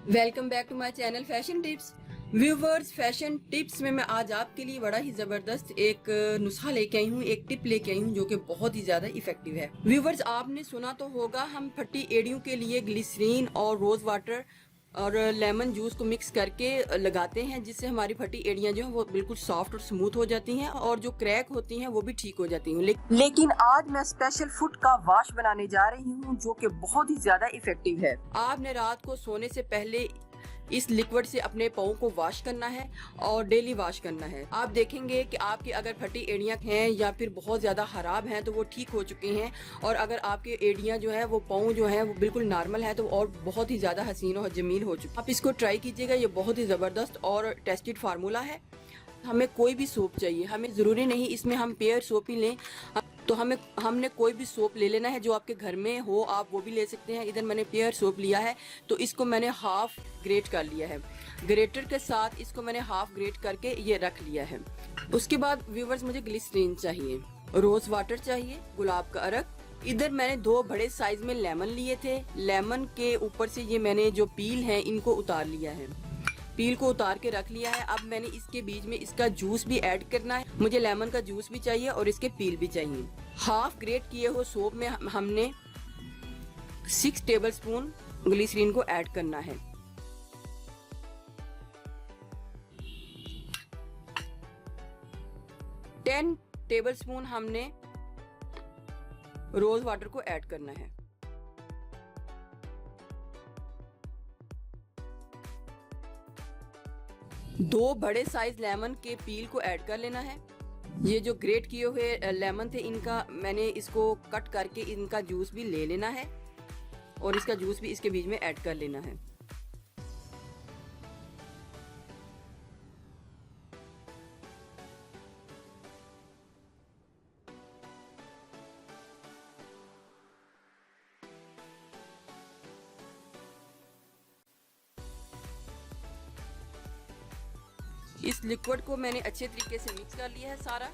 Welcome back to my channel fashion tips. Viewers, fashion tips में मैं आज आपके लिए बड़ा ही ज़बरदस्त एक नुस्खा लेके आई हूँ, एक टिप लेके आई हूँ जो कि बहुत ही ज़्यादा इफेक्टिव है। व्यूवर्स, आपने सुना तो होगा, हम फटी एड़ियों के लिए ग्लिसरीन और रोज़ वाटर और लेमन जूस को मिक्स करके लगाते हैं, जिससे हमारी फटी एड़ियाँ जो हैं वो बिल्कुल सॉफ्ट और स्मूथ हो जाती हैं और जो क्रैक होती हैं वो भी ठीक हो जाती हैं। लेकिन आज मैं स्पेशल फुट का वॉश बनाने जा रही हूँ जो कि बहुत ही ज़्यादा इफेक्टिव है। आपने रात को सोने से पहले इस लिक्विड से अपने पाँव को वॉश करना है और डेली वॉश करना है। आप देखेंगे कि आपकी अगर फटी एड़ियाँ हैं या फिर बहुत ज़्यादा ख़राब हैं तो वो ठीक हो चुकी हैं, और अगर आपकी एड़ियाँ जो है वो पाँव जो है वो बिल्कुल नॉर्मल है तो और बहुत ही ज़्यादा हसीन और जमील हो चुकी। आप इसको ट्राई कीजिएगा, ये बहुत ही ज़बरदस्त और टेस्टेड फार्मूला है। हमें कोई भी सोप चाहिए, हमें ज़रूरी नहीं इसमें हम पेयर सोप ही लें, तो हमने कोई भी सोप ले लेना है जो आपके घर में हो, आप वो भी ले सकते हैं। इधर मैंने पेयर सोप लिया है तो इसको मैंने हाफ ग्रेट कर लिया है। ग्रेटर के साथ इसको मैंने हाफ ग्रेट करके ये रख लिया है। उसके बाद व्यूवर्स, मुझे ग्लिसरीन चाहिए, रोज़ वाटर चाहिए, गुलाब का अर्क। इधर मैंने 2 बड़े साइज में लेमन लिए थे। लेमन के ऊपर से ये मैंने जो पील है इनको उतार लिया है, पील को उतार के रख लिया है। अब मैंने इसके बीच में इसका जूस भी ऐड करना है। मुझे लेमन का जूस भी चाहिए और इसके पील भी चाहिए। हाफ ग्रेट किए हुए सोप में हमने 6 टेबलस्पून ग्लिसरीन को ऐड करना है। टेन टेबलस्पून हमने रोज वाटर को ऐड करना है। दो बड़े साइज लेमन के पील को ऐड कर लेना है। ये जो ग्रेट किए हुए लेमन थे इनका मैंने इसको कट करके इनका जूस भी ले लेना है और इसका जूस भी इसके बीच में ऐड कर लेना है। इस लिक्विड को मैंने अच्छे तरीके से मिक्स कर लिया है सारा।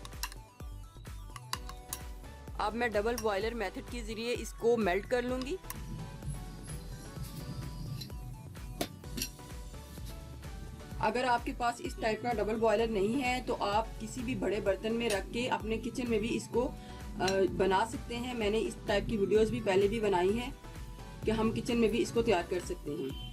अब मैं डबल बॉयलर मेथड के जरिए इसको मेल्ट कर लूंगी। अगर आपके पास इस टाइप का डबल बॉयलर नहीं है तो आप किसी भी बड़े बर्तन में रख के अपने किचन में भी इसको बना सकते हैं। मैंने इस टाइप की वीडियोस भी पहले भी बनाई हैं कि हम किचन में भी इसको तैयार कर सकते हैं।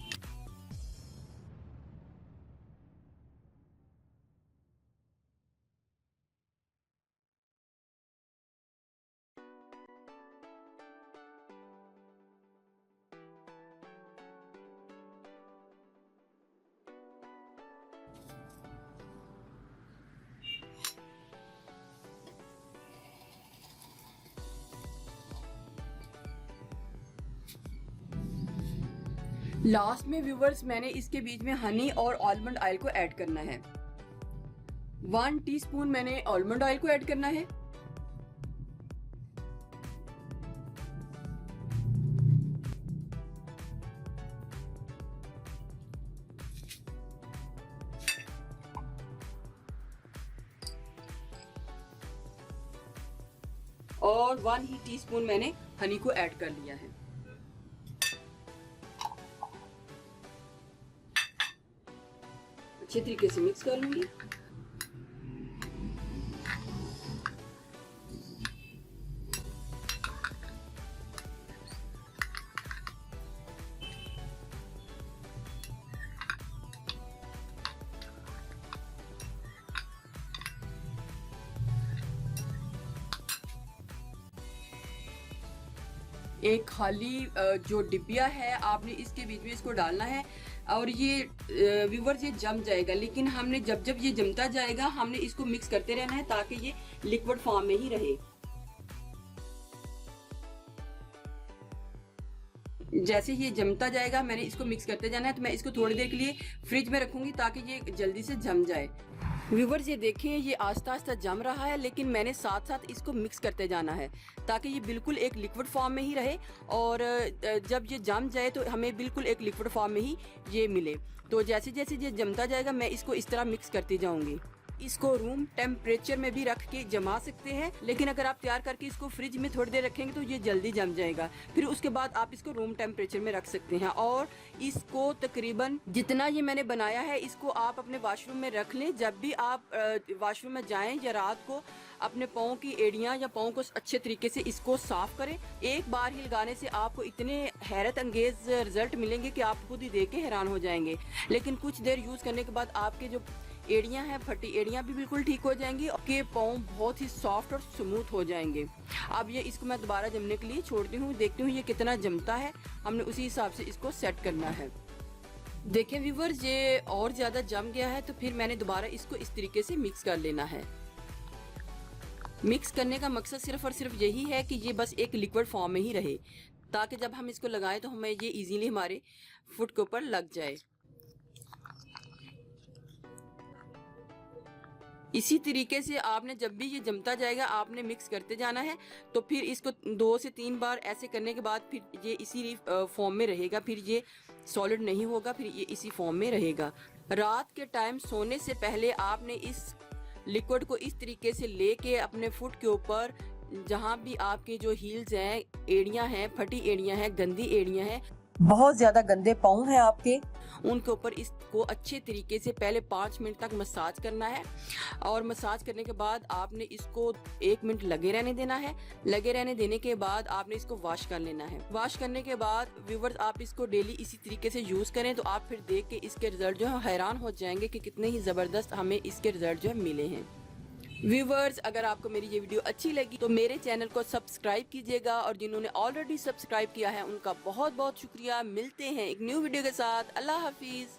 लास्ट में व्यूवर्स, मैंने इसके बीच में हनी और आलमंड ऑयल को ऐड करना है। 1 टीस्पून मैंने आलमंड ऑयल को ऐड करना है। और 1 ही टीस्पून मैंने हनी को ऐड कर लिया है। अच्छे तरीके से मिक्स कर लूंगी। एक खाली जो डिब्बिया है आपने इसके बीच में इसको डालना है और ये व्यूवर्स ये जम जाएगा, लेकिन हमने जब जब ये जमता जाएगा हमने इसको मिक्स करते रहना है ताकि ये लिक्विड फॉर्म में ही रहे। जैसे ये जमता जाएगा मैंने इसको मिक्स करते जाना है। तो मैं इसको थोड़ी देर के लिए फ्रिज में रखूंगी ताकि ये जल्दी से जम जाए। व्यूवर्स, ये देखें ये आस्ता आस्ता जम रहा है, लेकिन मैंने साथ साथ इसको मिक्स करते जाना है ताकि ये बिल्कुल एक लिक्विड फॉर्म में ही रहे और जब ये जम जाए तो हमें बिल्कुल एक लिक्विड फॉर्म में ही ये मिले। तो जैसे जैसे ये जमता जाएगा मैं इसको इस तरह मिक्स करती जाऊंगी। इसको रूम टेम्परेचर में भी रख के जमा सकते हैं, लेकिन अगर आप तैयार करके इसको फ्रिज में थोड़ी देर रखेंगे तो ये जल्दी जम जाएगा। फिर उसके बाद आप इसको रूम टेम्परेचर में रख सकते हैं। और इसको तकरीबन जितना ये मैंने बनाया है इसको आप अपने वॉशरूम में रख लें। जब भी आप वॉशरूम में जाएं या रात को अपने पाँव की एड़ियाँ या पाँव को अच्छे तरीके से इसको साफ करें। एक बार ही लगाने से आपको इतने हैरत अंगेज रिजल्ट मिलेंगे कि आप खुद ही देख के हैरान हो जाएंगे। लेकिन कुछ देर यूज़ करने के बाद आपके जो एड़ियाँ हैं, फटी एड़ियाँ भी बिल्कुल ठीक हो जाएंगी और के पाँव बहुत ही सॉफ्ट और स्मूथ हो जाएंगे। अब ये इसको मैं दोबारा जमने के लिए छोड़ती हूँ, देखती हूँ ये कितना जमता है। हमने उसी हिसाब से इसको सेट करना है। देखें व्यूअर्स, ये और ज़्यादा जम गया है तो फिर मैंने दोबारा इसको इस तरीके से मिक्स कर लेना है। मिक्स करने का मकसद सिर्फ और सिर्फ यही है कि ये बस एक लिक्विड फॉर्म में ही रहे, ताकि जब हम इसको लगाएं तो हमें ये इजीली हमारे फुट के ऊपर लग जाए। इसी तरीके से आपने जब भी ये जमता जाएगा आपने मिक्स करते जाना है। तो फिर इसको 2 से 3 बार ऐसे करने के बाद फिर ये इसी फॉर्म में रहेगा, फिर ये सॉलिड नहीं होगा, फिर ये इसी फॉर्म में रहेगा। रात के टाइम सोने से पहले आपने इस लिक्विड को इस तरीके से लेके अपने फुट के ऊपर, जहाँ भी आपके जो हील्स हैं, एड़ियाँ हैं, फटी एड़ियाँ हैं, गंदी एड़ियाँ हैं, बहुत ज़्यादा गंदे पाँव हैं आपके, उनके ऊपर इसको अच्छे तरीके से पहले 5 मिनट तक मसाज करना है। और मसाज करने के बाद आपने इसको 1 मिनट लगे रहने देना है। लगे रहने देने के बाद आपने इसको वॉश कर लेना है। वॉश करने के बाद व्यूअर्स आप इसको डेली इसी तरीके से यूज़ करें तो आप फिर देख के इसके रिजल्ट जो है हैरान हो जाएंगे कि कितने ही ज़बरदस्त हमें इसके रिजल्ट जो है मिले हैं। व्यूवर्स, अगर आपको मेरी ये वीडियो अच्छी लगी तो मेरे चैनल को सब्सक्राइब कीजिएगा, और जिन्होंने ऑलरेडी सब्सक्राइब किया है उनका बहुत बहुत शुक्रिया। मिलते हैं एक न्यू वीडियो के साथ। अल्लाह हाफिज़।